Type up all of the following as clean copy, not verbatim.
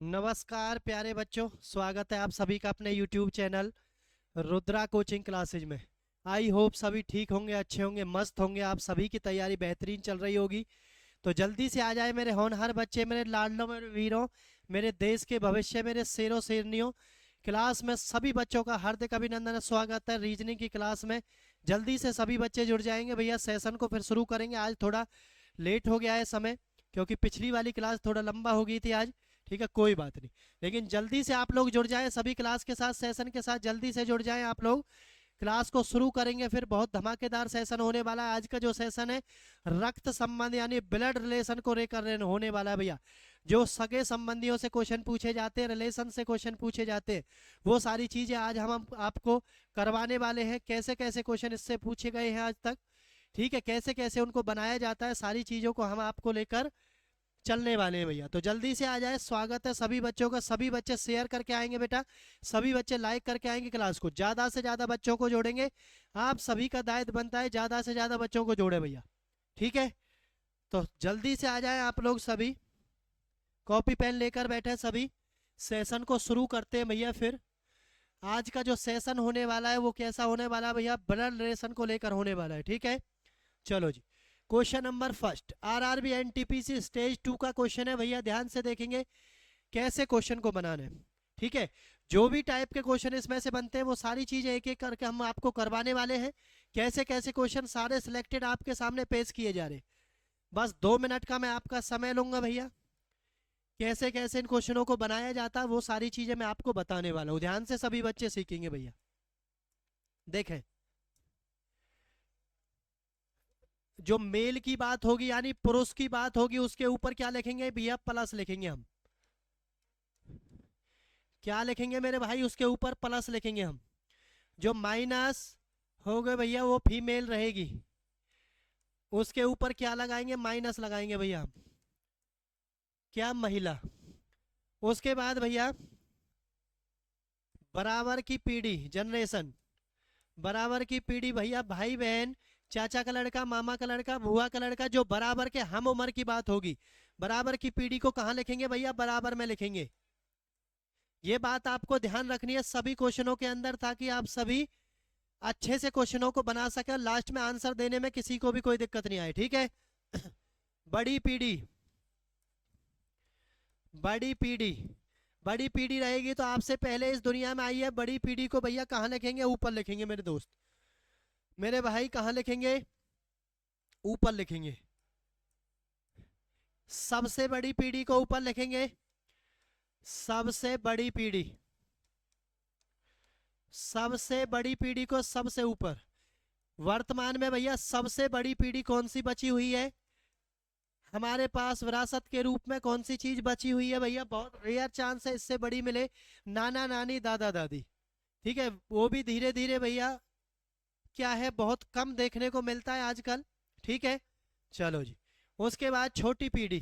नमस्कार प्यारे बच्चों, स्वागत है आप सभी का अपने YouTube channel Rudra coaching classes में। आई होप सभी ठीक होंगे, अच्छे होंगे, मस्त होंगे। आप सभी की तैयारी बेहतरीन चल रही होगी। तो जल्दी से आ जाए मेरे होनहार बच्चे, मेरे लाडलों, मेरे वीरों, मेरे देश के भविष्य, मेरे शेरों शेरनियों। क्लास में सभी बच्चों का हार्दिक अभिनंदन, स्वागत है रीजनिंग की क्लास में। जल्दी से सभी बच्चे जुड़ जाएंगे भैया, सेशन को फिर शुरू करेंगे। आज थोड़ा लेट हो गया है समय, क्योंकि पिछली वाली क्लास थोड़ा लंबा हो गई थी आज। ठीक है, कोई बात नहीं, लेकिन जल्दी से आप लोग जुड़ जाएं सभी क्लास के साथ, सेशन के साथ जल्दी से जुड़ जाएं आप लोग। क्लास को शुरू करेंगे, फिर बहुत धमाकेदार सेशन होने वाला है। आज का जो सेशन है रक्त संबंध यानी ब्लड रिलेशन को लेकर होने वाला है भैया। जो सगे संबंधियों से क्वेश्चन पूछे जाते हैं, रिलेशन से क्वेश्चन पूछे जाते हैं, वो सारी चीजें आज हम आपको करवाने वाले हैं। कैसे कैसे क्वेश्चन इससे पूछे गए हैं आज तक, ठीक है, कैसे कैसे उनको बनाया जाता है, सारी चीजों को हम आपको लेकर चलने वाले हैं भैया। तो जल्दी से आ जाए, स्वागत है सभी बच्चों का। सभी बच्चे शेयर करके आएंगे बेटा, सभी बच्चे लाइक करके आएंगे। क्लास को ज्यादा से ज्यादा बच्चों को जोड़ेंगे। आप सभी का दायित्व बनता है ज्यादा से ज्यादा बच्चों को जोड़े भैया, ठीक है। तो जल्दी से आ जाए आप लोग सभी, कॉपी पेन लेकर बैठे सभी। सेशन को शुरू करते हैं भैया। फिर आज का जो सेशन होने वाला है वो कैसा होने वाला है भैया, ब्लड रिलेशन को लेकर होने वाला है, ठीक है। चलो जी, question number first, RRB NTPC stage 2 का क्वेश्चन है भैया। ध्यान से देखेंगे कैसे क्वेश्चन को बनाना है, ठीक है। जो भी टाइप के क्वेश्चन इसमें से बनते हैं वो सारी चीजें एक एक करके हम आपको करवाने वाले हैं। कैसे कैसे क्वेश्चन सारे सिलेक्टेड आपके सामने पेश किए जा रहे हैं। बस 2 मिनट का मैं आपका समय लूंगा भैया। कैसे कैसे इन क्वेश्चनों को बनाया जाता है वो सारी चीजें मैं आपको बताने वाला हूँ। ध्यान से सभी बच्चे सीखेंगे भैया। देखें, जो मेल की बात होगी यानी पुरुष की बात होगी, उसके ऊपर क्या लिखेंगे भैया, प्लस लिखेंगे हम। क्या लिखेंगे मेरे भाई, उसके ऊपर प्लस लिखेंगे हम। जो माइनस हो गए भैया वो फीमेल रहेगी, उसके ऊपर क्या लगाएंगे, माइनस लगाएंगे भैया हम। क्या, महिला। उसके बाद भैया बराबर की पीढ़ी, जनरेशन, बराबर की पीढ़ी भैया, भाई बहन, चाचा का लड़का, मामा का लड़का, बुआ का लड़का, जो बराबर के हम उम्र की बात होगी। बराबर की पीढ़ी को कहाँ लिखेंगे भैया, बराबर में लिखेंगे। ये बात आपको ध्यान रखनी है सभी क्वेश्चनों के अंदर, ताकि आप सभी अच्छे से क्वेश्चनों को बना सके और लास्ट में आंसर देने में किसी को भी कोई दिक्कत नहीं आए, ठीक है। बड़ी पीढ़ी, बड़ी पीढ़ी, बड़ी पीढ़ी रहेगी तो आपसे पहले इस दुनिया में आई है। बड़ी पीढ़ी को भैया कहाँ लिखेंगे, ऊपर लिखेंगे मेरे दोस्त, मेरे भाई, कहाँ लिखेंगे, ऊपर लिखेंगे। सबसे बड़ी पीढ़ी को ऊपर लिखेंगे, सबसे बड़ी पीढ़ी, सबसे बड़ी पीढ़ी को सबसे ऊपर। वर्तमान में भैया सबसे बड़ी पीढ़ी कौन सी बची हुई है हमारे पास विरासत के रूप में, कौन सी चीज बची हुई है भैया, बहुत रेयर चांस है इससे बड़ी मिले, नाना नानी दादा दादी, ठीक है। वो भी धीरे धीरे भैया क्या है, बहुत कम देखने को मिलता है आजकल, ठीक है। चलो जी, उसके बाद छोटी पीढ़ी,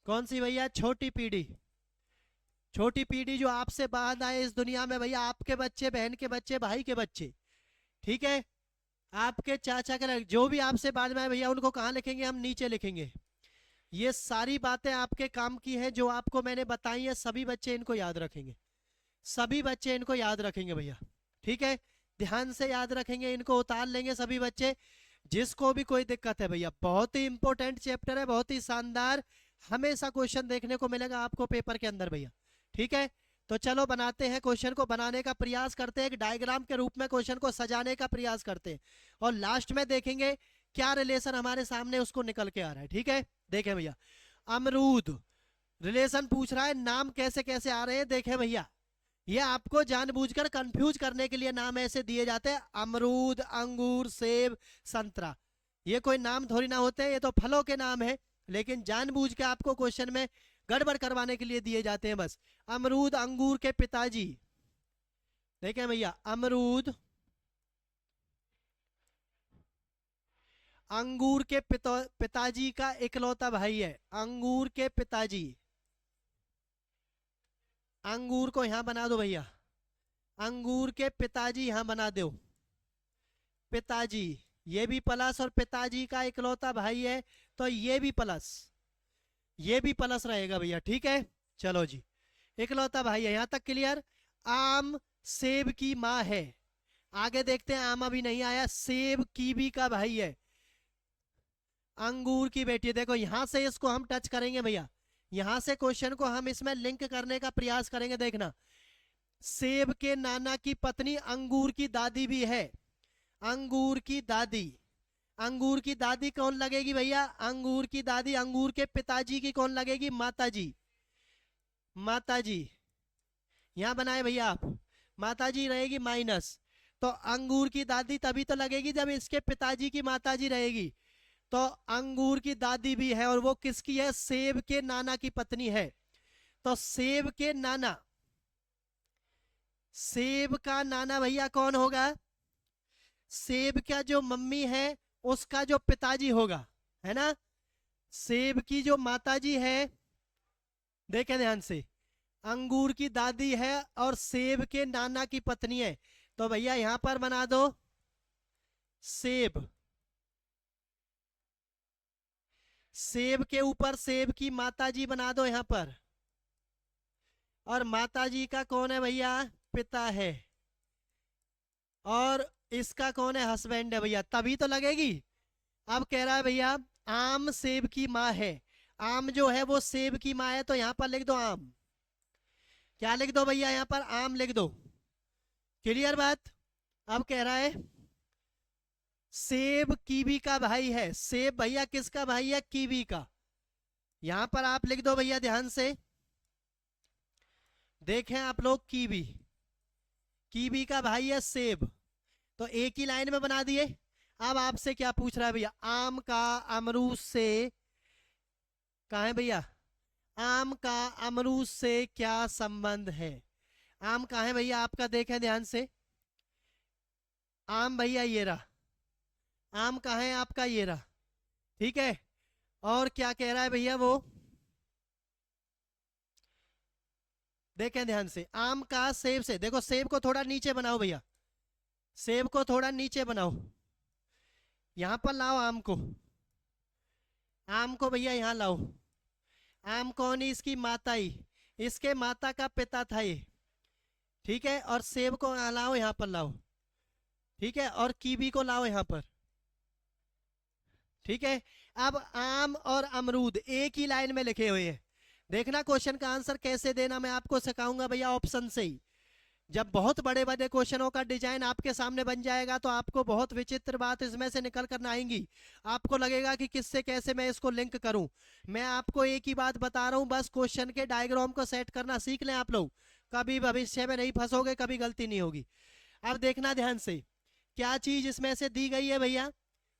कौन सी भैया, छोटी पीढ़ी। छोटी पीढ़ी जो आपसे बाद आए इस दुनिया में भैया, आपके बच्चे, बहन के बच्चे, भाई के बच्चे, ठीक है। आपके चाचा के लड़के, जो भी आपसे बाद में आए भैया, उनको कहाँ लिखेंगे, हम नीचे लिखेंगे। ये सारी बातें आपके काम की हैं जो आपको मैंने बताई है। सभी बच्चे इनको याद रखेंगे, सभी बच्चे इनको याद रखेंगे भैया, ठीक है। ध्यान से याद रखेंगे, इनको उतार लेंगे सभी बच्चे। जिसको भी कोई दिक्कत है भैया, बहुत ही इंपॉर्टेंट चैप्टर है, बहुत ही शानदार, हमेशा क्वेश्चन देखने को मिलेगा आपको पेपर के अंदर भैया, ठीक है। तो चलो बनाते हैं, क्वेश्चन को बनाने का प्रयास करते हैं, एक डायग्राम के रूप में क्वेश्चन को सजाने का प्रयास करते हैं, और लास्ट में देखेंगे क्या रिलेशन हमारे सामने उसको निकल के आ रहा है, ठीक है। देखें भैया, अमरूद रिलेशन पूछ रहा है, नाम कैसे कैसे आ रहे हैं, देखें भैया। ये आपको जानबूझकर कंफ्यूज करने के लिए नाम ऐसे दिए जाते हैं, अमरूद, अंगूर, सेब, संतरा। ये कोई नाम थोड़ी ना होते हैं, ये तो फलों के नाम है, लेकिन जानबूझ के आपको क्वेश्चन में गड़बड़ करवाने के लिए दिए जाते हैं बस। अमरूद अंगूर के पिताजी, देखें भैया, अमरूद अंगूर के पिताजी का इकलौता भाई है। अंगूर के पिताजी, अंगूर को यहां बना दो भैया, अंगूर के पिताजी यहां बना दो, पिताजी, ये भी प्लस, और पिताजी का इकलौता भाई है तो ये भी प्लस, ये भी प्लस रहेगा भैया, ठीक है। चलो जी, इकलौता भाई है, यहां तक क्लियर। आम सेब की माँ है। आगे देखते हैं, आम अभी नहीं आया। सेब कीवी का भाई है, अंगूर की बेटी है। देखो यहां से इसको हम टच करेंगे भैया, यहां से क्वेश्चन को हम इसमें लिंक करने का प्रयास करेंगे। देखना, सेब के नाना की पत्नी अंगूर की दादी भी है। अंगूर की दादी, अंगूर की दादी कौन लगेगी भैया? अंगूर की दादी अंगूर के पिताजी की कौन लगेगी? माता जी। माता जी यहां बनाए भैया आप, माता जी रहेगी माइनस, तो अंगूर की दादी तभी तो लगेगी जब इसके पिताजी की माता जी रहेगी। तो अंगूर की दादी भी है, और वो किसकी है? सेब के नाना की पत्नी है। तो सेब के नाना, सेब का नाना भैया कौन होगा? सेब का जो मम्मी है उसका जो पिताजी होगा, है ना। सेब की जो माताजी है, देखें ध्यान से, अंगूर की दादी है और सेब के नाना की पत्नी है। तो भैया यहां पर बना दो सेब, सेब के ऊपर सेब की माताजी बना दो यहां पर, और माताजी का कौन है भैया? पिता है, और इसका कौन है? हस्बैंड है भैया, तभी तो लगेगी। अब कह रहा है भैया आम सेब की माँ है। आम जो है वो सेब की माँ है, तो यहां पर लिख दो आम। क्या लिख दो भैया? यहां पर आम लिख दो। क्लियर बात। अब कह रहा है सेब कीवी का भाई है। सेब भैया किसका भाई है? कीवी का। यहां पर आप लिख दो भैया ध्यान से, देखें आप लोग, कीवी, कीवी का भाई है सेब। तो एक ही लाइन में बना दिए। अब आपसे क्या पूछ रहा है भैया? आम का अमरूद से, कहा है भैया? आम का अमरूद से क्या संबंध है? आम कहाँ है भैया आपका? देखें ध्यान से, आम भैया ये रहा, आम कहाँ है आपका? ये रहा, ठीक है। और क्या कह रहा है भैया वो? देखें ध्यान से, आम का सेब से, देखो सेब को थोड़ा नीचे बनाओ भैया, सेब को थोड़ा नीचे बनाओ, यहां पर लाओ आम को, आम को भैया यहां लाओ। आम कौन है? इसकी माता ही, इसके माता का पिता था ये, ठीक है। और सेब को लाओ, यहां पर लाओ, ठीक है। और कीवी को लाओ यहां पर, ठीक है। अब आम और अमरूद एक ही लाइन में लिखे हुए हैं। देखना क्वेश्चन का आंसर कैसे देना मैं आपको सिखाऊंगा भैया, ऑप्शन से ही। जब बहुत बड़े बड़े क्वेश्चनों का डिजाइन आपके सामने बन जाएगा तो आपको बहुत विचित्र बात इसमें से निकल कर ना आएंगी। आपको लगेगा कि किससे कैसे मैं इसको लिंक करूं। मैं आपको एक ही बात बता रहा हूं, बस क्वेश्चन के डायग्राम को सेट करना सीख लें आप लोग, कभी भविष्य में नहीं फंसोगे, कभी गलती नहीं होगी। अब देखना ध्यान से, क्या चीज इसमें से दी गई है भैया,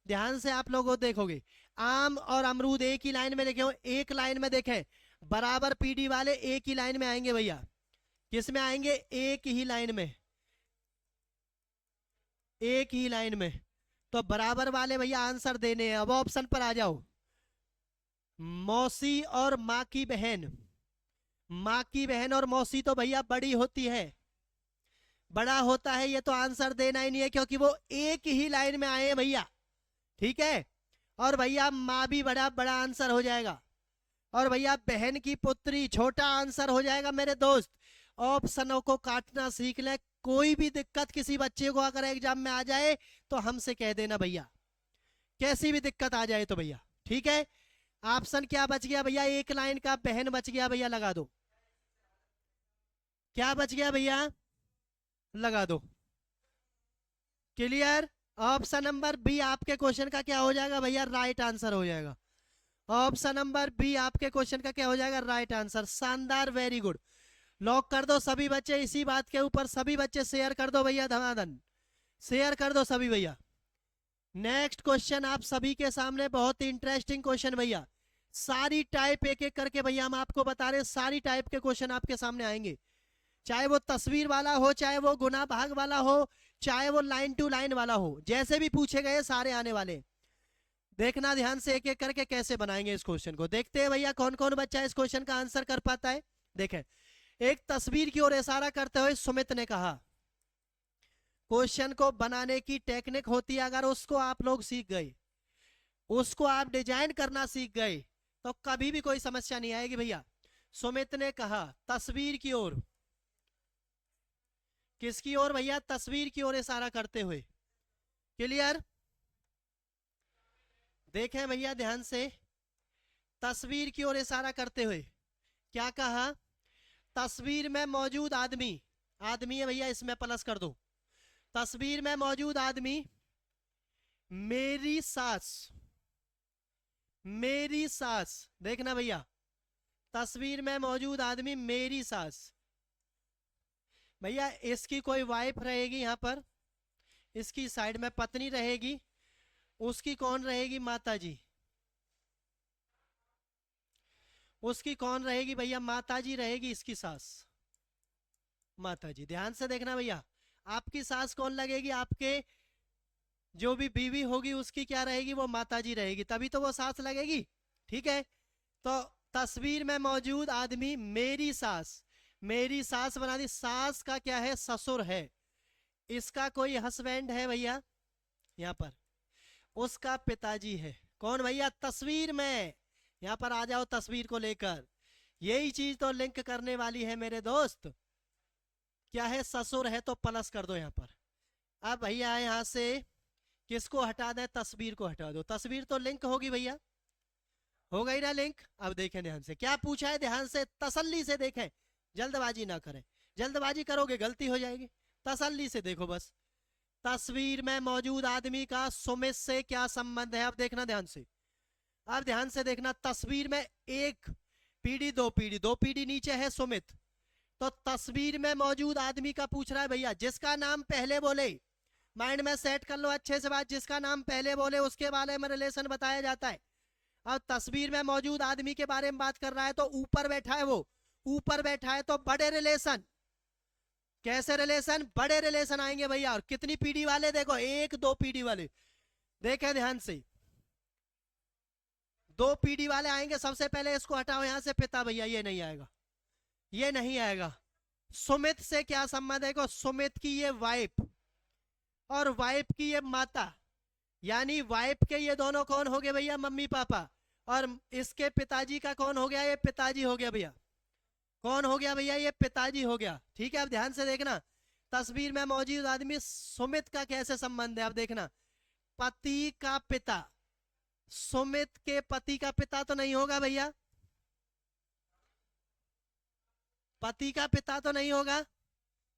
ध्यान से आप लोग देखोगे। आम और अमरूद एक ही लाइन में लिखे हो, एक लाइन में देखें, बराबर पीडी वाले एक ही लाइन में आएंगे भैया। किस में आएंगे? एक ही लाइन में, एक ही लाइन में। तो बराबर वाले भैया आंसर देने हैं। अब ऑप्शन पर आ जाओ, मौसी और माँ की बहन। माँ की बहन और मौसी तो भैया बड़ी होती है, बड़ा होता है, ये तो आंसर देना ही नहीं है क्योंकि वो एक ही लाइन में आए हैं भैया, ठीक है। और भैया माँ भी बड़ा, बड़ा आंसर हो जाएगा। और भैया बहन की पुत्री छोटा आंसर हो जाएगा मेरे दोस्त। ऑप्शनों को काटना सीख ले, कोई भी दिक्कत किसी बच्चे को अगर एग्जाम में आ जाए तो हमसे कह देना भैया, कैसी भी दिक्कत आ जाए तो भैया, ठीक है। ऑप्शन क्या बच गया भैया? एक लाइन का बहन बच गया भैया, लगा दो। क्या बच गया भैया? लगा दो। क्लियर। ऑप्शन नंबर बी आपके क्वेश्चन का क्या हो जाएगा भैया? राइट आंसर हो जाएगा। ऑप्शन नंबर बी आपके क्वेश्चन का क्या हो जाएगा? Right answer. शानदार, वेरी गुड। लॉक कर दो सभी बच्चे इसी बात के ऊपर, सभी बच्चे शेयर कर दो भैया, धमाधन शेयर कर दो सभी भैया। नेक्स्ट क्वेश्चन आप सभी के सामने, बहुत ही इंटरेस्टिंग क्वेश्चन भैया। सारी टाइप एक एक करके भैया हम आपको बता रहे हैं, सारी टाइप के क्वेश्चन आपके सामने आएंगे, चाहे वो तस्वीर वाला हो, चाहे वो गुना भाग वाला हो, चाहे वो लाइन टू लाइन वाला हो, जैसे भी पूछे गए सारे आने वाले। देखना ध्यान से एक एक करके कैसे बनाएंगे इस क्वेश्चन को। देखते हैं भैया कौन कौन बच्चा इस क्वेश्चन का आंसर कर पाता है। देखें, एक तस्वीर की ओर इशारा करते हुए सुमित ने कहा, क्वेश्चन को बनाने की टेक्निक होती है, अगर उसको आप लोग सीख गए, उसको आप डिजाइन करना सीख गए तो कभी भी कोई समस्या नहीं आएगी भैया। सुमित ने कहा तस्वीर की ओर। किसकी ओर भैया? तस्वीर की ओर इशारा करते हुए। क्लियर? देखें भैया ध्यान से, तस्वीर की ओर इशारा करते हुए क्या कहा? तस्वीर में मौजूद आदमी, आदमी है भैया, इसमें प्लस कर दो। तस्वीर में मौजूद आदमी मेरी सास, मेरी सास, देखना भैया, तस्वीर में मौजूद आदमी मेरी सास। भैया इसकी कोई वाइफ रहेगी यहां पर, इसकी साइड में पत्नी रहेगी, उसकी कौन रहेगी? माता जी। उसकी कौन रहेगी भैया? माता जी रहेगी, इसकी सास माता जी। ध्यान से देखना भैया, आपकी सास कौन लगेगी? आपके जो भी बीवी होगी उसकी क्या रहेगी? वो माता जी रहेगी, तभी तो वो सास लगेगी। ठीक है, तो तस्वीर में मौजूद आदमी मेरी सास, मेरी सास बना दी। सास का क्या है? ससुर है। इसका कोई हस्बैंड है भैया यहाँ पर, उसका पिताजी है। कौन भैया? तस्वीर में। यहाँ पर आ जाओ तस्वीर को लेकर, यही चीज तो लिंक करने वाली है मेरे दोस्त। क्या है? ससुर है, तो प्लस कर दो यहाँ पर। अब भैया यहाँ से किसको हटा दें? तस्वीर को हटा दो। तस्वीर तो लिंक होगी भैया, हो गई ना लिंक? अब देखें ध्यान से, क्या पूछा है? ध्यान से तसल्ली से देखें, जल्दबाजी ना करें, जल्दबाजी करोगे गलती हो जाएगी। तसल्ली से देखो बस, तस्वीर में मौजूद आदमी का सुमित से क्या संबंध है? अब देखना ध्यान से, अब ध्यान से देखना। तस्वीर में एक पीढ़ी, दो पीढ़ी, दो पीढ़ी नीचे है सुमित, तो तस्वीर में मौजूद आदमी का पूछ रहा है भैया, जिसका नाम पहले बोले, माइंड में सेट कर लो अच्छे से बात, जिसका नाम पहले बोले उसके बारे में रिलेशन बताया जाता है। अब तस्वीर में मौजूद आदमी के बारे में बात कर रहा है, तो ऊपर बैठा है वो, ऊपर बैठा है, तो बड़े रिलेशन। कैसे रिलेशन? बड़े रिलेशन आएंगे भैया। और कितनी पीढ़ी वाले? देखो, एक दो पीढ़ी वाले, देखें ध्यान से, दो पीढ़ी वाले आएंगे। सबसे पहले इसको हटाओ यहां से, पिता भैया ये नहीं आएगा, ये नहीं आएगा। सुमित से क्या संबंध है? सुमित की ये वाइफ और वाइफ की ये माता, यानी वाइफ के ये दोनों कौन हो गए भैया? Mummy papa. और इसके पिताजी का कौन हो गया? ये पिताजी हो गया भैया। कौन हो गया भैया? ये पिताजी हो गया। ठीक है, अब ध्यान से देखना, तस्वीर में मौजूद आदमी सुमित का कैसे संबंध है? अब देखना, पति का पिता, सुमित के पति का पिता तो नहीं होगा भैया, पति का पिता तो नहीं होगा।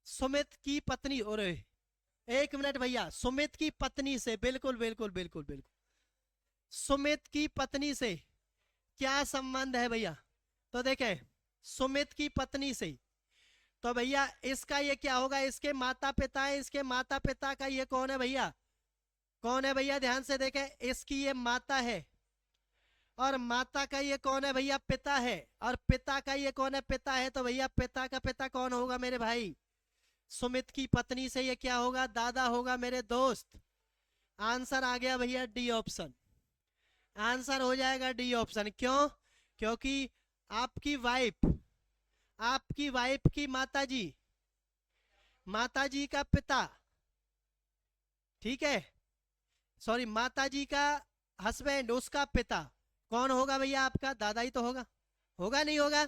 सुमित की पत्नी, और एक मिनट भैया, सुमित की पत्नी से, बिल्कुल बिल्कुल बिल्कुल बिल्कुल, सुमित की पत्नी से क्या संबंध है भैया? तो देखें, सुमित की पत्नी से, तो भैया इसका ये क्या होगा? इसके माता पिता है, इसके माता पिता का ये कौन है भैया? कौन है भैया? ध्यान से देखें, इसकी ये माता है, और माता का ये कौन है भैया? पिता है। और पिता का ये कौन है? पिता है। तो भैया पिता का पिता कौन होगा मेरे भाई? सुमित की पत्नी से ये क्या होगा? दादा होगा मेरे दोस्त। आंसर आ गया भैया डी ऑप्शन, आंसर हो जाएगा डी ऑप्शन। क्यों? क्योंकि आपकी वाइफ, आपकी वाइफ की माताजी, माताजी का पिता, ठीक है, सॉरी, माताजी का हस्बैंड, उसका पिता कौन होगा भैया? आपका दादा ही तो होगा। होगा नहीं होगा?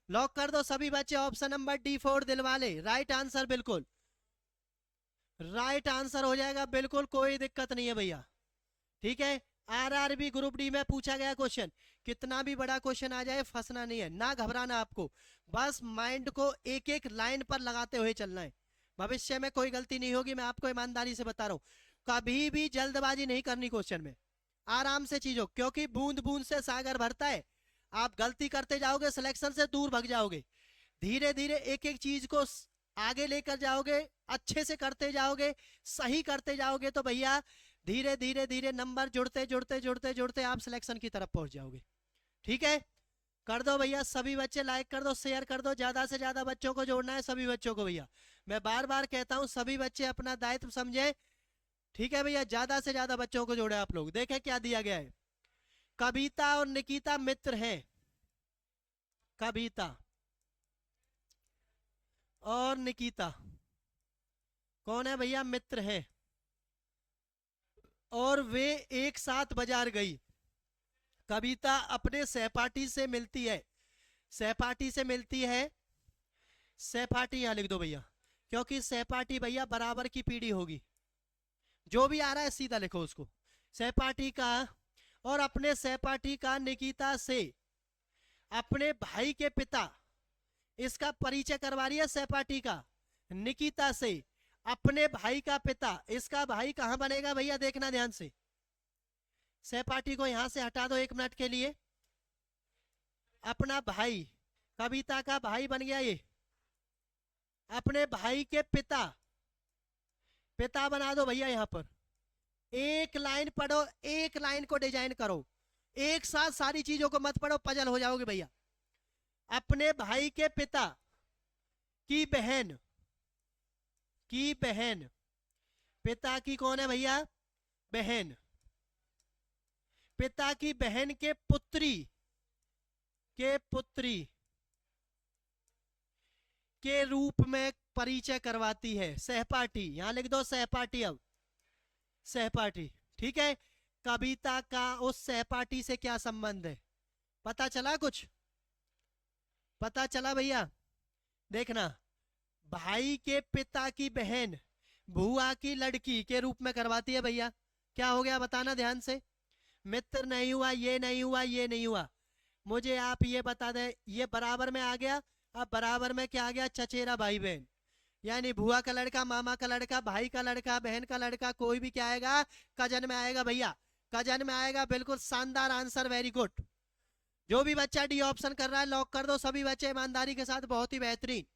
लॉक कर दो सभी बच्चे, option number D four Dilwale, right answer, बिल्कुल राइट आंसर हो जाएगा, बिल्कुल कोई दिक्कत नहीं है भैया। ठीक है, आरआरबी ग्रुप डी में पूछा गया क्वेश्चन, कितना भी बड़ा क्वेश्चन आ जाए फंसना नहीं है, ना घबराना आपको, बस माइंड को एक एक लाइन पर लगाते हुए चलना है। भविष्य में कोई गलती नहीं होगी, मैं आपको ईमानदारी से बता रहा हूं, कभी भी जल्दबाजी नहीं करनी क्वेश्चन में, आराम से चीजों, क्योंकि बूंद बूंद से सागर भरता है। आप गलती करते जाओगे, सिलेक्शन से दूर भाग जाओगे। धीरे धीरे एक एक चीज को आगे लेकर जाओगे, अच्छे से करते जाओगे, सही करते जाओगे, तो भैया धीरे धीरे धीरे नंबर जुड़ते जुड़ते जुड़ते जुड़ते आप सिलेक्शन की तरफ पहुंच जाओगे। ठीक है, कर दो भैया सभी बच्चे, लाइक कर दो, शेयर कर दो, ज्यादा से ज्यादा बच्चों को जोड़ना है, सभी बच्चों को भैया, मैं बार बार कहता हूं, सभी बच्चे अपना दायित्व समझे। ठीक है भैया, ज्यादा से ज्यादा बच्चों को जोड़े आप लोग। देखें क्या दिया गया है, कविता और निकिता मित्र हैं, कविता और निकिता कौन है भैया? मित्र हैं, और वे एक साथ बाजार गई। कविता अपने सहपाठी से मिलती है, सहपाठी से मिलती है, सहपाठी यहाँ लिख दो भैया, क्योंकि सहपाठी भैया बराबर की पीढ़ी होगी। जो भी आ रहा है सीधा लिखो उसको। सहपाठी का, और अपने सहपाठी का निकिता से अपने भाई के पिता, इसका परिचय करवा रही है सहपाठी का निकिता से अपने भाई का पिता। इसका भाई कहां बनेगा भैया, देखना ध्यान से। सहपाठी को यहां से हटा दो 1 मिनट के लिए। अपना भाई, कविता का भाई बन गया ये। अपने भाई के पिता, पिता बना दो भैया यहां पर। एक लाइन पढ़ो, एक लाइन को डिजाइन करो, एक साथ सारी चीजों को मत पढ़ो, पजल हो जाओगे भैया। अपने भाई के पिता की बहन, की बहन, पिता की कौन है भैया, बहन, पिता की बहन के पुत्री, के पुत्री के रूप में परिचय करवाती है सहपाठी। यहां लिख दो सहपाठी, अब सहपाठी, ठीक है। कविता का उस सहपाठी से क्या संबंध है, पता चला कुछ, पता चला भैया। देखना, भाई के पिता की बहन बुआ की लड़की के रूप में करवाती है भैया। क्या हो गया बताना ध्यान से। मित्र नहीं हुआ, ये नहीं हुआ, ये नहीं हुआ, मुझे आप ये बता दें। ये बराबर में आ गया। अब बराबर में क्या आ गया, चचेरा भाई बहन, यानी बुआ का लड़का, मामा का लड़का, भाई का लड़का, बहन का लड़का, कोई भी क्या आएगा, कजन में आएगा भैया, कजन में आएगा। बिल्कुल शानदार आंसर, वेरी गुड। जो भी बच्चा डी ऑप्शन कर रहा है लॉक कर दो, सभी बच्चे ईमानदारी के साथ, बहुत ही बेहतरीन।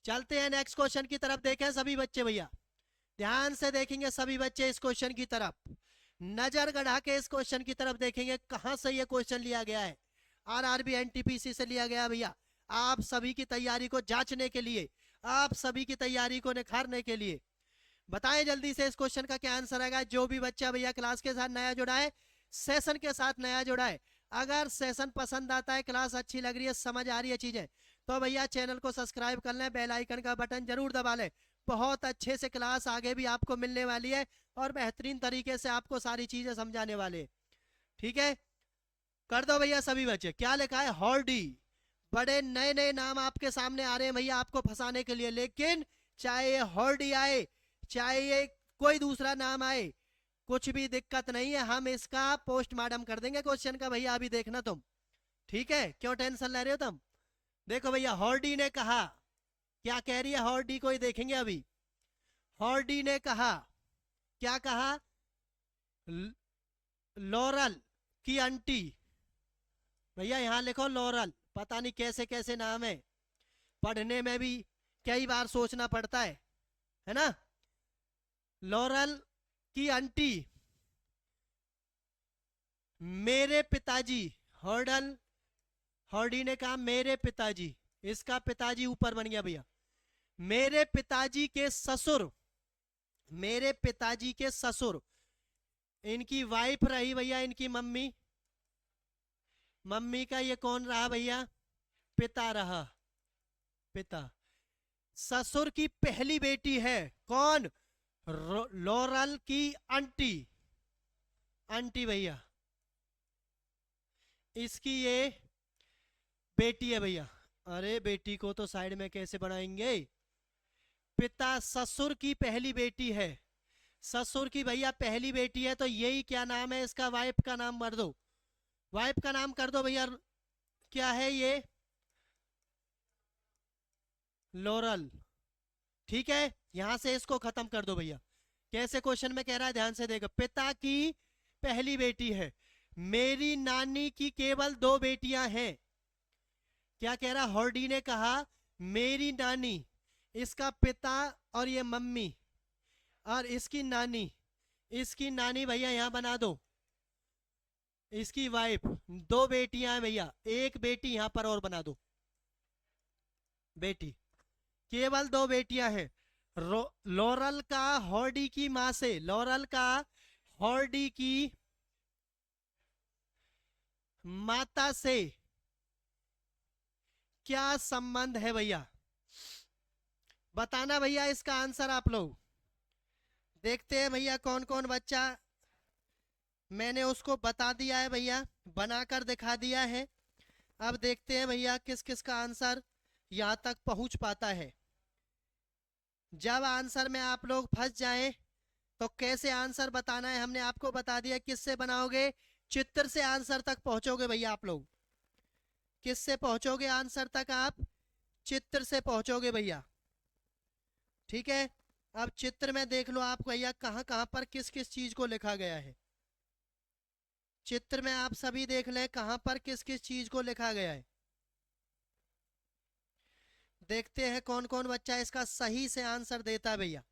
चलते हैं नेक्स्ट क्वेश्चन की तरफ। देखें सभी बच्चे भैया, ध्यान से देखेंगे सभी बच्चे इस क्वेश्चन की तरफ, नजर गढ़ा के इस क्वेश्चन की तरफ देखेंगे कहां से ये क्वेश्चन लिया गया है। आरआरबी एनटीपीसी से लिया गया भैया, आप सभी की तैयारी को जांचने के लिए, आप सभी की तैयारी को निखारने के लिए। बताएं जल्दी से इस क्वेश्चन का क्या आंसर आएगा। जो भी बच्चा भैया क्लास के साथ नया जुड़ा है, सेशन के साथ नया जुड़ा है, अगर सेशन पसंद आता है, क्लास अच्छी लग रही है, समझ आ रही है चीजें, तो भैया चैनल को सब्सक्राइब कर लें, बेल आइकन का बटन जरूर दबा लें। बहुत अच्छे से क्लास आगे भी आपको मिलने वाली है और बेहतरीन तरीके से आपको सारी चीजें समझाने वाले, ठीक है। कर दो भैया सभी बच्चे। क्या लिखा है, हॉर्डी। बड़े नए नए नाम आपके सामने आ रहे हैं भैया आपको फंसाने के लिए, लेकिन चाहे ये हॉर्डी आए, चाहे ये कोई दूसरा नाम आए, कुछ भी दिक्कत नहीं है, हम इसका पोस्टमार्टम कर देंगे क्वेश्चन का भैया, अभी देखना तुम, ठीक है। क्यों टेंशन ले रहे हो तुम। देखो भैया, हॉर्डी ने कहा, क्या कह रही है हॉर्डी को, ही देखेंगे अभी। हॉर्डी ने कहा, क्या कहा, लॉरल की आंटी, भैया यहां लिखो लॉरल, पता नहीं कैसे कैसे नाम है, पढ़ने में भी कई बार सोचना पड़ता है ना। लॉरल की आंटी, मेरे पिताजी, हॉर्डल, हॉर्डी ने कहा मेरे पिताजी, इसका पिताजी ऊपर बन गया भैया, मेरे पिताजी के ससुर, मेरे पिताजी के ससुर, इनकी वाइफ रही भैया, इनकी मम्मी, मम्मी का ये कौन रहा भैया, पिता रहा, पिता। ससुर की पहली बेटी है कौन, लॉरल की आंटी, आंटी भैया, इसकी ये बेटी है भैया। अरे बेटी को तो साइड में कैसे बनाएंगे, पिता ससुर की पहली बेटी है, ससुर की भैया पहली बेटी है, तो यही क्या नाम है इसका, वाइफ का नाम भर दो, वाइफ का नाम कर दो भैया, क्या है ये, लॉरल, ठीक है। यहां से इसको खत्म कर दो भैया। कैसे क्वेश्चन में कह रहा है, ध्यान से देखो, पिता की पहली बेटी है, मेरी नानी की केवल 2 बेटियां हैं। क्या कह रहा, हॉर्डी ने कहा मेरी नानी, इसका पिता और ये मम्मी, और इसकी नानी, इसकी नानी भैया यहां बना दो, इसकी वाइफ, 2 बेटियां हैं भैया, एक बेटी यहां पर और बना दो, बेटी, केवल 2 बेटियां हैं। लॉरल का हॉर्डी की मां से, लॉरल का हॉर्डी की माता से क्या संबंध है भैया, बताना भैया इसका आंसर आप लोग। देखते हैं भैया कौन कौन बच्चा, मैंने उसको बता दिया है भैया, बनाकर दिखा दिया है, अब देखते हैं भैया किस किस का आंसर यहाँ तक पहुंच पाता है। जब आंसर में आप लोग फंस जाएं तो कैसे आंसर बताना है हमने आपको बता दिया। किससे बनाओगे? चित्र से आंसर तक पहुंचोगे भैया आप लोग। किससे पहुंचोगे आंसर तक? आप चित्र से पहुंचोगे भैया। ठीक है, अब चित्र में देख लो आप भैया कहाँ कहाँ पर किस किस चीज को लिखा गया है। चित्र में आप सभी देख लें कहाँ पर किस किस चीज को लिखा गया है। देखते हैं कौन कौन बच्चा इसका सही से आंसर देता है भैया।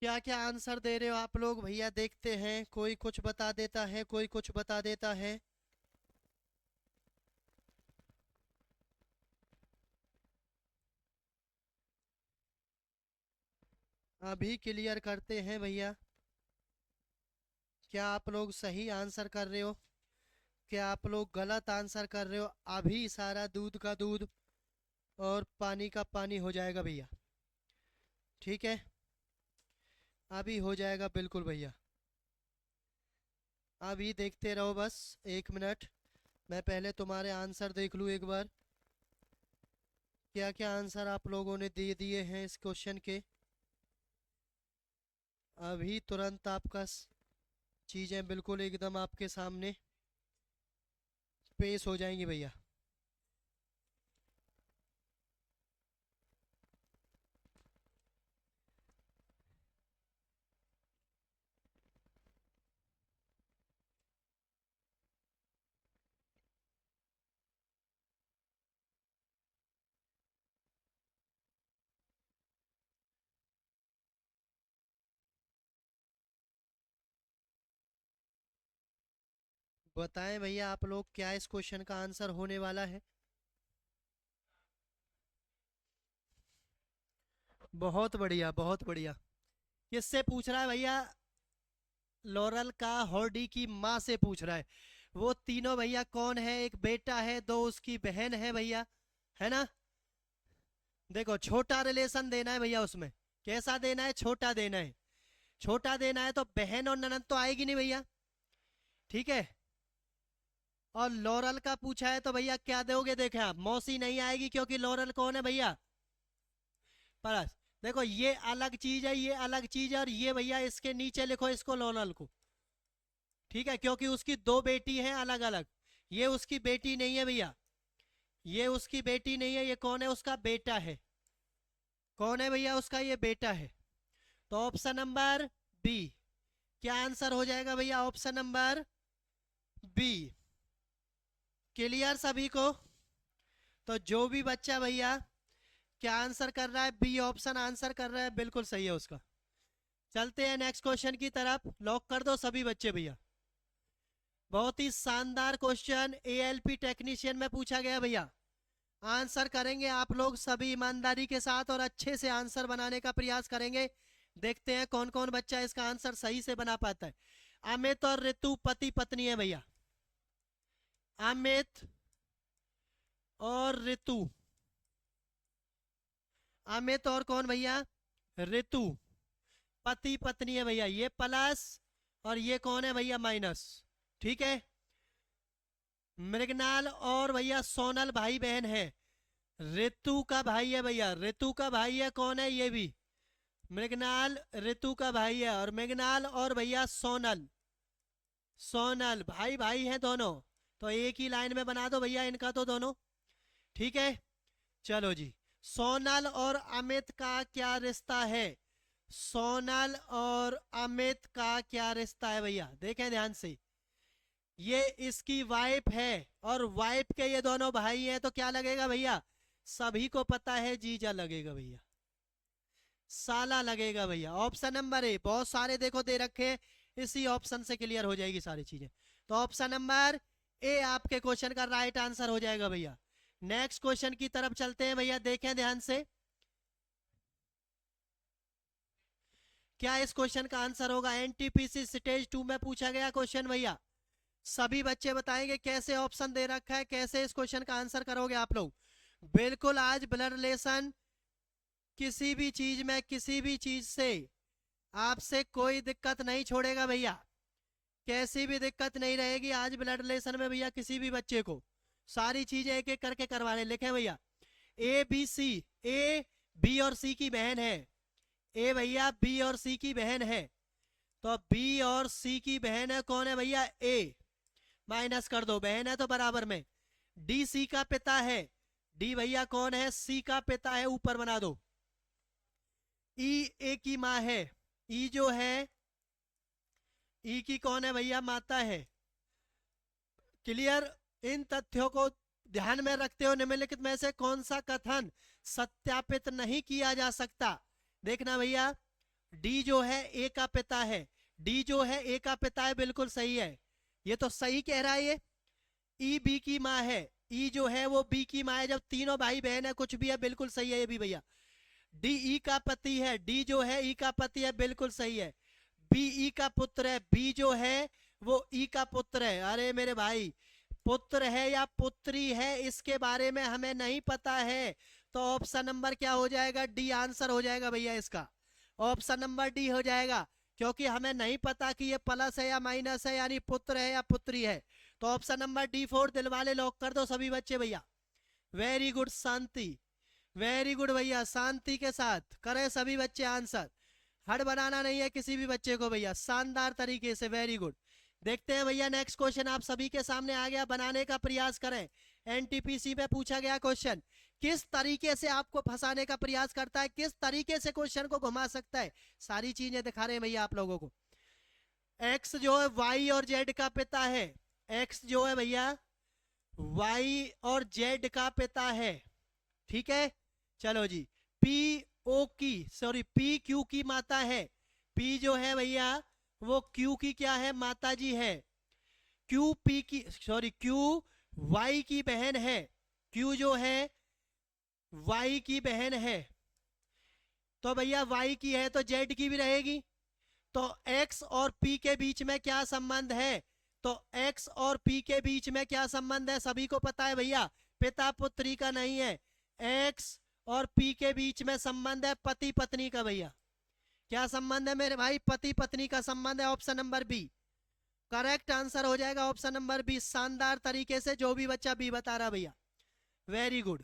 क्या क्या आंसर दे रहे हो आप लोग भैया? देखते हैं, कोई कुछ बता देता है, कोई कुछ बता देता है। अभी क्लियर करते हैं भैया। क्या आप लोग सही आंसर कर रहे हो? क्या आप लोग गलत आंसर कर रहे हो? अभी सारा दूध का दूध और पानी का पानी हो जाएगा भैया। ठीक है, अभी हो जाएगा बिल्कुल भैया। अभी देखते रहो बस 1 मिनट। मैं पहले तुम्हारे आंसर देख लूँ एक बार। क्या क्या आंसर आप लोगों ने दे दिए हैं इस क्वेश्चन के। अभी तुरंत आपका चीज़ें बिल्कुल एकदम आपके सामने पेश हो जाएंगी भैया। बताएं भैया आप लोग क्या इस क्वेश्चन का आंसर होने वाला है। बहुत बढ़िया, बहुत बढ़िया। किससे पूछ रहा है भैया? लॉरल का हॉर्डी की माँ से पूछ रहा है। वो तीनों भैया कौन है? एक बेटा है, दो उसकी बहन है भैया, है ना। देखो छोटा रिलेशन देना है भैया उसमें। कैसा देना है? छोटा देना है। छोटा देना है तो बहन और ननद तो आएगी नहीं भैया। ठीक है, और लॉरल का पूछा है तो भैया क्या दोगे? देखे आप, मौसी नहीं आएगी क्योंकि लॉरल कौन है भैया? परस। देखो ये अलग चीज है, ये अलग चीज है, और ये भैया इसके नीचे लिखो इसको, लॉरल को। ठीक है, क्योंकि उसकी दो बेटी हैं अलग अलग। ये उसकी बेटी नहीं है भैया, ये उसकी बेटी नहीं है। ये कौन है? उसका बेटा है। कौन है भैया? उसका ये बेटा है। तो ऑप्शन नंबर बी। क्या आंसर हो जाएगा भैया? Option number B. क्लियर सभी को? तो जो भी बच्चा भैया क्या आंसर कर रहा है, बी ऑप्शन आंसर कर रहा है, बिल्कुल सही है उसका। चलते हैं नेक्स्ट क्वेश्चन की तरफ। लॉक कर दो सभी बच्चे भैया। बहुत ही शानदार क्वेश्चन एएलपी टेक्नीशियन में पूछा गया भैया। आंसर करेंगे आप लोग सभी ईमानदारी के साथ और अच्छे से आंसर बनाने का प्रयास करेंगे। देखते हैं कौन कौन बच्चा इसका आंसर सही से बना पाता है। अमित और ऋतु पति पत्नी है भैया। अमित और ऋतु। अमित और कौन भैया? ऋतु। पति पत्नी है भैया, ये प्लस और ये कौन है भैया? माइनस। ठीक है, मृगनाल और भैया सोनल भाई बहन है। ऋतु का भाई है भैया, ऋतु का भाई है, कौन है? ये भी मृगनाल ऋतु का भाई है। और मृगनाल और भैया सोनल, सोनल भाई भाई हैं दोनों। तो एक ही लाइन में बना दो भैया इनका तो दोनों। ठीक है, चलो जी। सोनल और अमित का क्या रिश्ता है? सोनल और अमित का क्या रिश्ता है भैया? देखें ध्यान से। ये इसकी वाइफ है और वाइफ के ये दोनों भाई हैं, तो क्या लगेगा भैया? सभी को पता है, जीजा लगेगा भैया, साला लगेगा भैया। Option number A. बहुत सारे देखो दे रखे हैं, इसी ऑप्शन से क्लियर हो जाएगी सारी चीजें। तो ऑप्शन नंबर ए आपके क्वेश्चन का राइट आंसर हो जाएगा भैया। नेक्स्ट क्वेश्चन की तरफ चलते हैं भैया, देखें ध्यान से। क्या इस क्वेश्चन का आंसर होगा? एनटीपीसी स्टेज 2 में पूछा गया क्वेश्चन भैया। सभी बच्चे बताएंगे कैसे ऑप्शन दे रखा है, कैसे इस क्वेश्चन का आंसर करोगे आप लोग। बिल्कुल आज ब्लड रिलेशन किसी भी चीज में, किसी भी चीज से आपसे कोई दिक्कत नहीं छोड़ेगा भैया, कैसी भी दिक्कत नहीं रहेगी आज ब्लड रिलेशन में भैया किसी भी बच्चे को। सारी चीजें एक एक करके करवाने लिखे भैया। A B C, A B और सी की बहन है, ए भैया बी और सी की बहन है, तो बी और सी की बहन है कौन है भैया? ए, माइनस कर दो, बहन है तो बराबर में। डी सी का पिता है, डी भैया कौन है? सी का पिता है, ऊपर बना दो। ई ए की माँ है, ई जो है, ई की कौन है भैया? माता है। क्लियर? इन तथ्यों को ध्यान में रखते हो निम्नलिखित में से कौन सा कथन सत्यापित नहीं किया जा सकता? देखना भैया, डी जो है ए का पिता है, डी जो है ए का पिता है, बिल्कुल सही है, ये तो सही कह रहा है ये। ई बी की माँ है, ई जो है वो बी की माँ है, जब तीनों भाई बहन है कुछ भी है, बिल्कुल सही है ये भी भैया। डी ई का पति है, डी जो है ई का पति है, बिल्कुल सही है। बी ई का पुत्र है, बी जो है वो ई का पुत्र है। अरे मेरे भाई, पुत्र है या पुत्री है इसके बारे में हमें नहीं पता है, तो ऑप्शन नंबर क्या हो जाएगा? डी आंसर हो जाएगा भैया इसका, ऑप्शन नंबर डी हो जाएगा, क्योंकि हमें नहीं पता कि ये प्लस है या माइनस है, यानी पुत्र है या पुत्री है। तो ऑप्शन नंबर डी 4 दिल वाले लॉक कर दो सभी बच्चे भैया। वेरी गुड शांति, वेरी गुड भैया, शांति के साथ करें सभी बच्चे आंसर। हड़ बनाना नहीं है किसी भी बच्चे को भैया, शानदार तरीके से, वेरी गुड। देखते हैं भैया नेक्स्ट क्वेश्चन आप सभी के सामने आ गया, बनाने का प्रयास करें। एनटीपीसी में पूछा गया क्वेश्चन, किस तरीके से आपको फंसाने का प्रयास करता है, किस तरीके से क्वेश्चन को घुमा सकता है, सारी चीजें दिखा रहे हैं भैया आप लोगों को। एक्स जो है वाई और जेड का पिता है, एक्स जो है भैया वाई और जेड का पिता है, ठीक है। चलो जी, पी ओ की, सॉरी पी क्यू की माता है, पी जो है भैया वो क्यू की क्या है? माता जी है। क्यू पी की, सॉरी क्यू वाई की बहन है, क्यू जो है वाई की बहन है, तो भैया वाई की है तो जेड की भी रहेगी। तो एक्स और पी के बीच में क्या संबंध है? तो एक्स और पी के बीच में क्या संबंध है सभी को पता है भैया, पिता पुत्री का नहीं है। एक्स और पी के बीच में संबंध है पति पत्नी का भैया। क्या संबंध है मेरे भाई? पति पत्नी का संबंध है, option number B correct answer हो जाएगा, ऑप्शन नंबर बी। शानदार तरीके से जो भी बच्चा बी बता रहा भैया, वेरी गुड।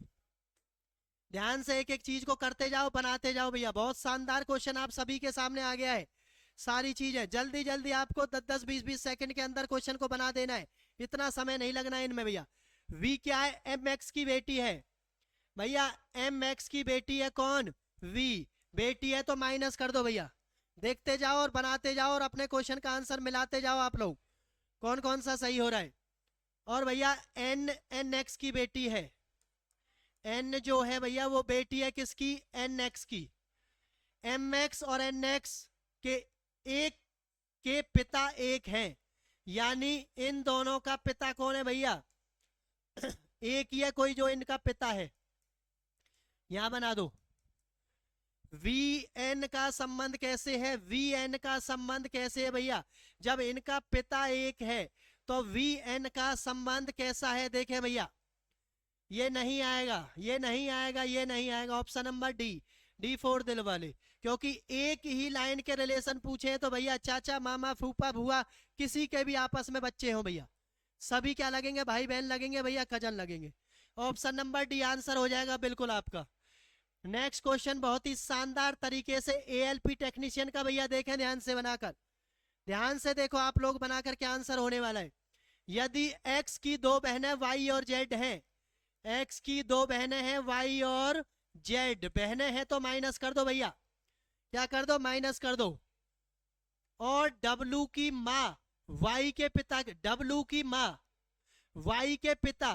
ध्यान से एक एक चीज को करते जाओ, बनाते जाओ भैया, बहुत शानदार क्वेश्चन आप सभी के सामने आ गया है। सारी चीजें जल्दी जल्दी आपको 10-10 20-20 सेकंड के अंदर क्वेश्चन को बना देना है, इतना समय नहीं लगना है इनमें भैया। वी क्या है? एम एक्स की बेटी है भैया, एम एक्स की बेटी है कौन? वी, बेटी है तो माइनस कर दो भैया, देखते जाओ और बनाते जाओ और अपने क्वेश्चन का आंसर मिलाते जाओ आप लोग, कौन कौन सा सही हो रहा है। और भैया एन, एन एक्स की बेटी है, एन जो है भैया वो बेटी है किसकी? एन एक्स की। एम एक्स और एन एक्स के एक के पिता एक हैं, यानी इन दोनों का पिता कौन है भैया? एक ही है कोई जो इनका पिता है, यहां बना दो। वी एन का संबंध कैसे है? वी एन का संबंध कैसे है भैया? जब इनका पिता एक है तो वी एन का संबंध कैसा है? देखें भैया, ये नहीं आएगा, ये नहीं आएगा, ये नहीं आएगा, ऑप्शन नंबर डी, डी 4 दिल वाले, क्योंकि एक ही लाइन के रिलेशन पूछे तो भैया चाचा मामा फूफा बुआ किसी के भी आपस में बच्चे हो भैया, सभी क्या लगेंगे? भाई बहन लगेंगे भैया, कजन लगेंगे। ऑप्शन नंबर डी आंसर हो जाएगा बिल्कुल आपका। नेक्स्ट क्वेश्चन बहुत ही शानदार तरीके से एएलपी टेक्नीशियन का भैया देखें ध्यान से बनाकर, ध्यान से देखो आप लोग बनाकर क्या आंसर होने वाला है। यदि एक्स की दो बहनें वाई और जेड हैं, एक्स की दो बहनें हैं वाई और जेड बहनें हैं, तो माइनस कर दो भैया, क्या कर दो? माइनस कर दो। और डब्लू की माँ वाई के पिता, डब्लू की माँ वाई के पिता,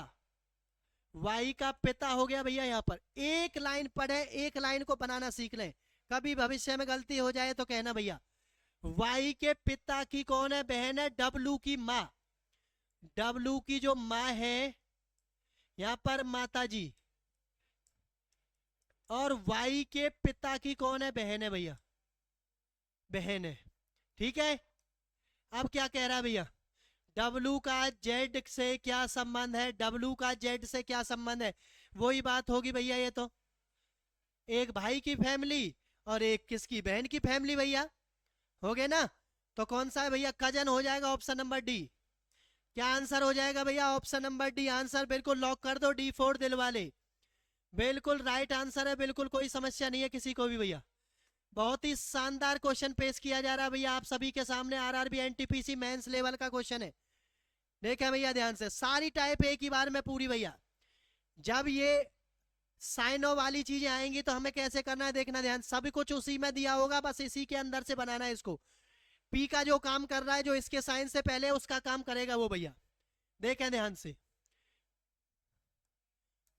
वाई का पिता हो गया भैया। यहाँ पर एक लाइन पढ़े, एक लाइन को बनाना सीख लें, कभी भविष्य में गलती हो जाए तो कहना भैया। वाई के पिता की कौन है? बहन है डब्लू की माँ, डब्लू की जो माँ है यहाँ पर माता जी, और वाई के पिता की कौन है? बहन है भैया, बहन है। ठीक है, अब क्या कह रहा है भैया, डब्लू का जेड से क्या संबंध है, डब्लू का जेड से क्या संबंध है, वही बात होगी भैया। ये तो एक भाई की फैमिली और एक किसकी, बहन की फैमिली भैया, हो गए ना। तो कौन सा है भैया, कजन हो जाएगा, ऑप्शन नंबर डी। क्या आंसर हो जाएगा भैया, ऑप्शन नंबर डी आंसर, बिल्कुल लॉक कर दो, डी फोर दिल वाले, बिल्कुल राइट आंसर है, बिल्कुल कोई समस्या नहीं है किसी को भी भैया। बहुत ही शानदार क्वेश्चन पेश किया जा रहा है भैया आप सभी के सामने, आरआरबी एनटीपीसी मेंस लेवल का क्वेश्चन है। देखें भैया ध्यान से, सारी टाइप एक ही बार में पूरी भैया। जब ये साइनो वाली चीजें आएंगी तो हमें कैसे करना है, देखना ध्यान, सभी कुछ उसी में दिया होगा, बस इसी के अंदर से बनाना है इसको। पी का जो काम कर रहा है, जो इसके साइन से पहले उसका काम करेगा वो भैया, देखें ध्यान से,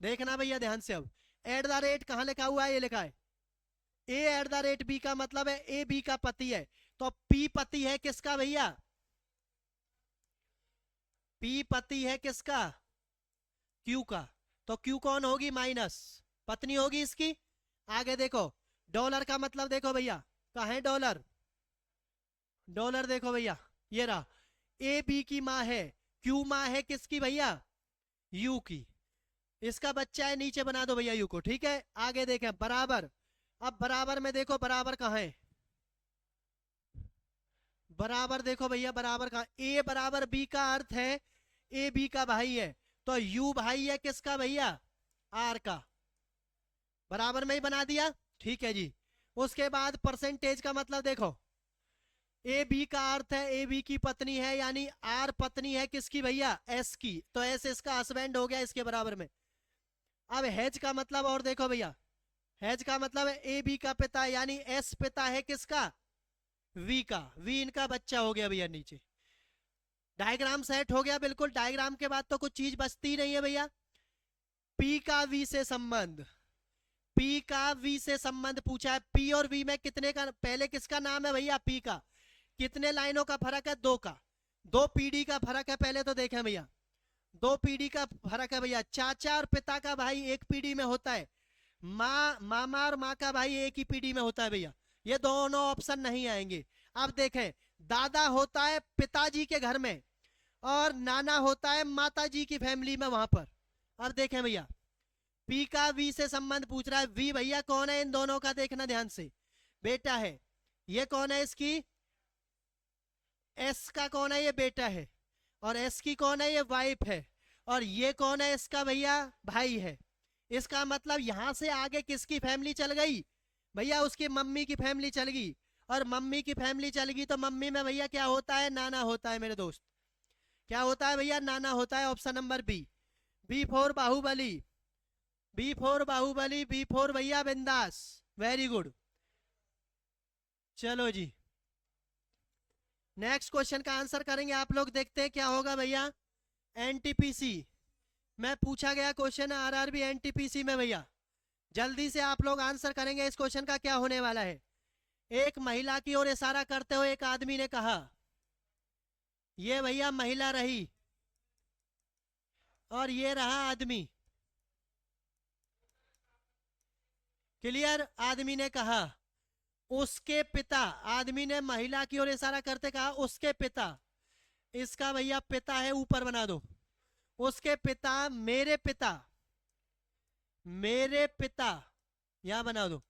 देखना भैया ध्यान से। अब एट द रेट कहां लिखा हुआ है, ये लिखा है ए एट द रेट बी, का मतलब है ए बी का पति है। तो पी पति है किसका भैया, पी पति है किसका, क्यू का। तो क्यू कौन होगी, माइनस, पत्नी होगी इसकी। आगे देखो, डॉलर का मतलब देखो भैया, कहाँ है डॉलर, डॉलर देखो भैया, ये रहा, ए बी की माँ है, क्यू माँ है किसकी भैया, यू की। इसका बच्चा है, नीचे बना दो भैया यू को। ठीक है, आगे देखें, बराबर। अब बराबर में देखो, बराबर कहाँ है, बराबर देखो भैया, बराबर कहाँ, ए बराबर बी का अर्थ है ए बी का भाई है, तो यू भाई है किसका भैया, आर का। बराबर में ही बना दिया, ठीक है जी। उसके बाद परसेंटेज का मतलब देखो, ए बी का अर्थ है ए बी की पत्नी है, यानी आर पत्नी है किसकी भैया, एस की, तो एस इसका हस्बैंड हो गया इसके बराबर में। अब हेज का मतलब और देखो भैया, हेज का मतलब है ए बी का पिता, यानी एस पिता है किसका, वी का, वी इनका बच्चा हो गया भैया नीचे। डायग्राम सेट हो गया बिल्कुल, डायग्राम के बाद तो कुछ चीज बचती नहीं है भैया। पी का वी से संबंध, पी का वी से संबंध पूछा है, पी और वी में कितने का, पहले किसका नाम है भैया, पी का, कितने लाइनों का फर्क है, दो का, दो पीढ़ी का फर्क है, पहले तो देखें भैया, दो पीढ़ी का फर्क है भैया। चाचा और पिता का भाई एक पीढ़ी में होता है, माँ, मामा और माँ का भाई एक ही पीढ़ी में होता है भैया, ये दोनों ऑप्शन नहीं आएंगे। अब देखें, दादा होता है पिताजी के घर में और नाना होता है माताजी की फैमिली में वहां पर। अब देखें भैया, पी का वी से संबंध पूछ रहा है, वी भैया कौन है इन दोनों का, देखना ध्यान से, बेटा है। ये कौन है इसकी, एस का कौन है, ये बेटा है, और एस की कौन है, ये वाइफ है, और ये कौन है इसका भैया, भाई है। इसका मतलब यहां से आगे किसकी फैमिली चल गई भैया, उसकी मम्मी की फैमिली चल गई, और मम्मी की फैमिली चल गई तो मम्मी में भैया क्या होता है, नाना होता है मेरे दोस्त, क्या होता है भैया, नाना होता है। Option number B, B for Baahubali, B for Baahubali, B for भैया बिंदास, वेरी गुड। चलो जी, नेक्स्ट क्वेश्चन का आंसर करेंगे आप लोग, देखते हैं क्या होगा भैया। एनटीपीसी में पूछा गया क्वेश्चन है, आरआरबी एनटीपीसी में भैया, जल्दी से आप लोग आंसर करेंगे इस क्वेश्चन का। क्या होने वाला है, एक महिला की ओर इशारा करते हुए एक आदमी ने कहा, ये भैया महिला रही और ये रहा आदमी, क्लियर। आदमी ने कहा उसके पिता, आदमी ने महिला की ओर इशारा करते कहा उसके पिता, इसका भैया पिता है, ऊपर बना दो, उसके पिता, मेरे पिता, मेरे पिता, यहां बना दो,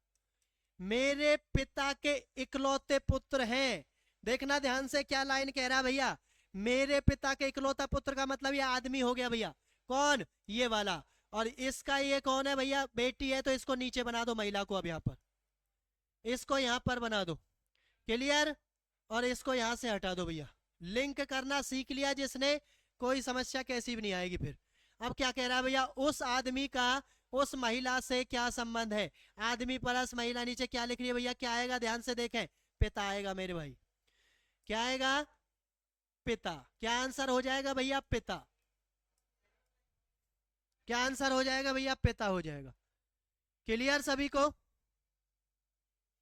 मेरे पिता के इकलौते पुत्र हैं। देखना ध्यान से, क्या लाइन कह रहा है भैया, मेरे पिता के इकलौता पुत्र का मतलब ये आदमी हो गया भैया, कौन, ये वाला, और इसका ये कौन है भैया, बेटी है, तो इसको नीचे बना दो महिला को, अब यहां पर इसको यहां पर बना दो, क्लियर, और इसको यहां से हटा दो भैया। लिंक करना सीख लिया जिसने, कोई समस्या कैसी भी नहीं आएगी फिर। अब क्या कह रहा है भैया, उस आदमी का उस महिला से क्या संबंध है, आदमी प्लस महिला, नीचे क्या लिख रही है भैया, क्या आएगा ध्यान से देखें, पिता आएगा मेरे भाई, क्या आएगा, पिता। क्या आंसर हो जाएगा भैया, पिता। क्या आंसर हो जाएगा भैया, पिता हो जाएगा। क्लियर सभी को,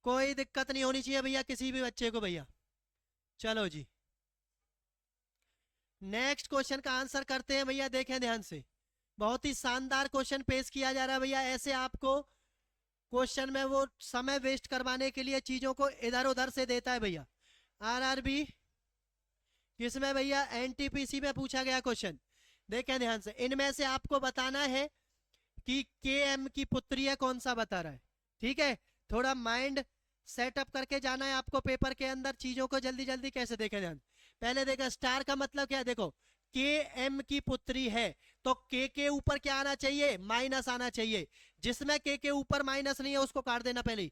कोई दिक्कत नहीं होनी चाहिए भैया किसी भी बच्चे को भैया। चलो जी, नेक्स्ट क्वेश्चन का आंसर करते हैं भैया, देखें ध्यान से, बहुत ही शानदार क्वेश्चन पेश किया जा रहा है भैया, ऐसे आपको क्वेश्चन में वो समय वेस्ट करवाने के लिए चीजों को इधर उधर से देता है भैया। आरआरबी किसमें भैया? एनटीपीसी में पूछा गया क्वेश्चन। देखें ध्यान से, इनमें से आपको बताना है कि के एम की पुत्री है, कौन सा बता रहा है। ठीक है, थोड़ा माइंड सेटअप करके जाना है आपको पेपर के अंदर, चीजों को जल्दी जल्दी कैसे देखें ध्यान। पहले देखा स्टार का मतलब क्या है, देखो के एम की पुत्री है तो के ऊपर क्या आना चाहिए? माइनस आना चाहिए। जिसमें के ऊपर माइनस नहीं है उसको काट देना पहले ही।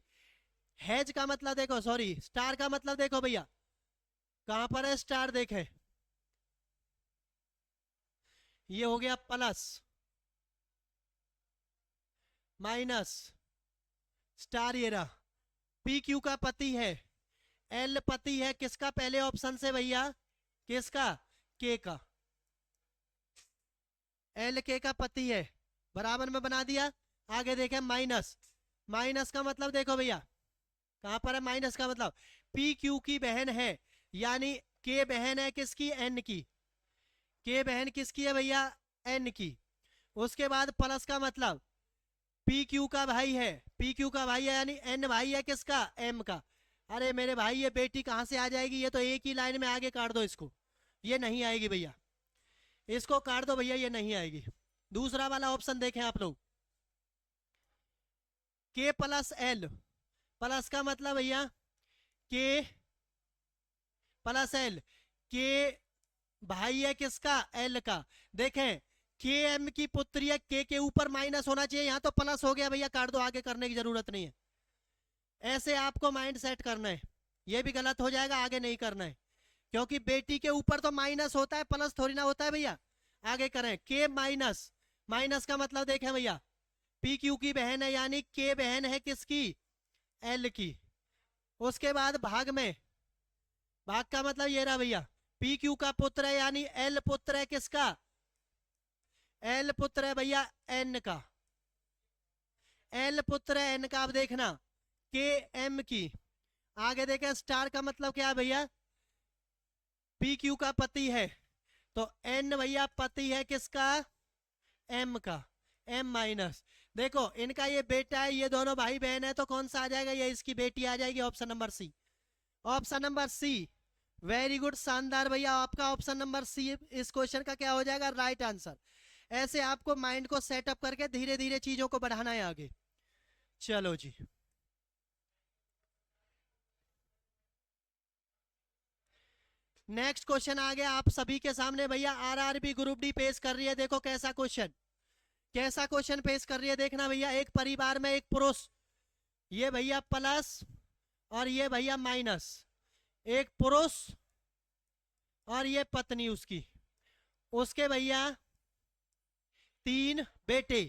हैज का मतलब देखो, सॉरी स्टार का मतलब देखो भैया, कहां पर है स्टार? देखें, ये हो गया प्लस माइनस स्टार, ये रहा। पी क्यू का पति है, एल पति है किसका? पहले ऑप्शन से भैया, किसका? के का। एल के का पति है, बराबर में बना दिया। आगे देखें माइनस, माइनस का मतलब देखो भैया कहां पर है माइनस का मतलब? पी क्यू की बहन है, यानी के बहन है किसकी? एन की। के बहन किसकी है भैया? एन की। उसके बाद प्लस का मतलब पी क्यू का भाई है, पी क्यू का भाई है यानी एन भाई है किसका? एम का। अरे मेरे भाई ये बेटी कहां से आ जाएगी? ये तो एक ही लाइन में आगे काट दो इसको, ये नहीं आएगी भैया, इसको काट दो भैया, ये नहीं आएगी। दूसरा वाला ऑप्शन देखें आप लोग, के प्लस एल। प्लस का मतलब भैया के प्लस एल, के भाई है किसका? एल का। देखें के एम की पुत्री है, के ऊपर माइनस होना चाहिए, यहां तो प्लस हो गया भैया, काट दो, आगे करने की जरूरत नहीं है। ऐसे आपको माइंड सेट करना है, ये भी गलत हो जाएगा, आगे नहीं करना है, क्योंकि बेटी के ऊपर तो माइनस होता है, प्लस थोड़ी ना होता है भैया। आगे करें के माइनस, माइनस का मतलब देखें भैया पी क्यू की बहन है, यानी के बहन है किसकी? एल की। उसके बाद भाग में, भाग का मतलब ये रहा भैया, पी क्यू का पुत्र है यानी एल पुत्र है किसका? एल पुत्र है भैया एन का। एल पुत्र है एन का। अब देखना के एम की, आगे देखें स्टार का मतलब क्या है भैया? पी क्यू का पति है, तो एन भैया पति है किसका? एम का। एम माइनस, देखो इनका ये बेटा है, ये दोनों भाई बहन है, तो कौन सा आ जाएगा? ये इसकी बेटी आ जाएगी, option number C. Option number C, very good, शानदार भैया, आपका ऑप्शन नंबर सी इस क्वेश्चन का क्या हो जाएगा? Right answer. ऐसे आपको माइंड को सेटअप करके धीरे धीरे चीजों को बढ़ाना है आगे। चलो जी, नेक्स्ट क्वेश्चन आ गया आप सभी के सामने भैया, आरआरबी ग्रुप डी पेश कर रही है, देखो कैसा क्वेश्चन, कैसा क्वेश्चन पेश कर रही है, देखना भैया। एक परिवार में एक पुरुष, ये भैया प्लस और ये भैया माइनस, एक पुरुष और ये पत्नी उसकी, उसके भैया 3 बेटे,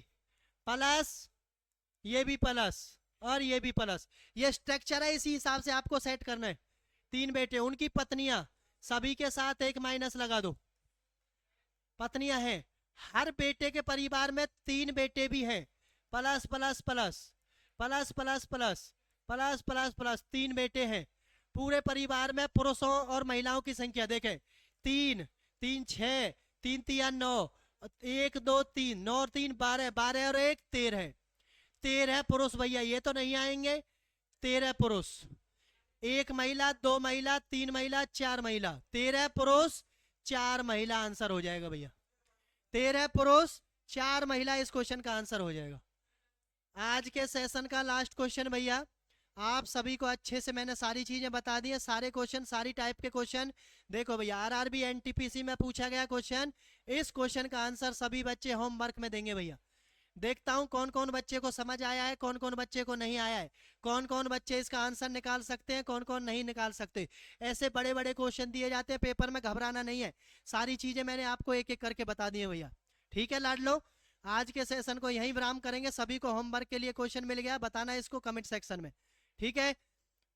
प्लस ये भी प्लस और ये भी प्लस, ये स्ट्रक्चर है, इसी हिसाब से आपको सेट करना है। 3 बेटे, उनकी पत्नियां, सभी के साथ एक माइनस लगा दो, पत्नियां हैं। हर बेटे के परिवार में 3 बेटे भी हैं, plus plus plus plus plus plus plus plus plus 3 बेटे हैं। पूरे परिवार में पुरुषों और महिलाओं की संख्या देखें, 3 3 6, 3 3 9, 1 2 3, 9 और 3 12, 12 और 1 13, 13 पुरुष भैया, ये तो नहीं आएंगे। 13 पुरुष, 1 महिला, 2 महिला, 3 महिला, 4 महिला, 13 पुरुष 4 महिला आंसर हो जाएगा भैया। 13 पुरुष 4 महिला इस क्वेश्चन का आंसर हो जाएगा। आज के सेशन का लास्ट क्वेश्चन भैया, आप सभी को अच्छे से मैंने सारी चीजें बता दी है, सारे क्वेश्चन, सारी टाइप के क्वेश्चन। देखो भैया आरआरबी एनटीपीसी में पूछा गया क्वेश्चन, इस क्वेश्चन का आंसर सभी बच्चे होमवर्क में देंगे भैया। देखता हूं कौन कौन बच्चे को समझ आया है, कौन कौन बच्चे को नहीं आया है, कौन कौन बच्चे इसका आंसर निकाल सकते हैं, कौन कौन नहीं निकाल सकते। ऐसे बड़े बड़े क्वेश्चन दिए जाते हैं पेपर में, घबराना नहीं है, सारी चीजें मैंने आपको एक एक करके बता दी है भैया। ठीक है लाडलो, आज के सेशन को यहीं विराम करेंगे। सभी को होमवर्क के लिए क्वेश्चन मिल गया, बताना इसको कमेंट सेक्शन में, ठीक है।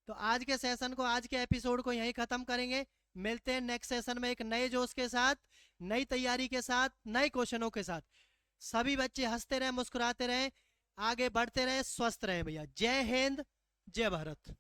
तो आज के सेशन को, आज के एपिसोड को यहीं खत्म करेंगे। मिलते हैं नेक्स्ट सेशन में एक नए जोश के साथ, नई तैयारी के साथ, नए क्वेश्चनों के साथ। सभी बच्चे हंसते रहें, मुस्कुराते रहें, आगे बढ़ते रहें, स्वस्थ रहें भैया। जय हिंद, जय भारत।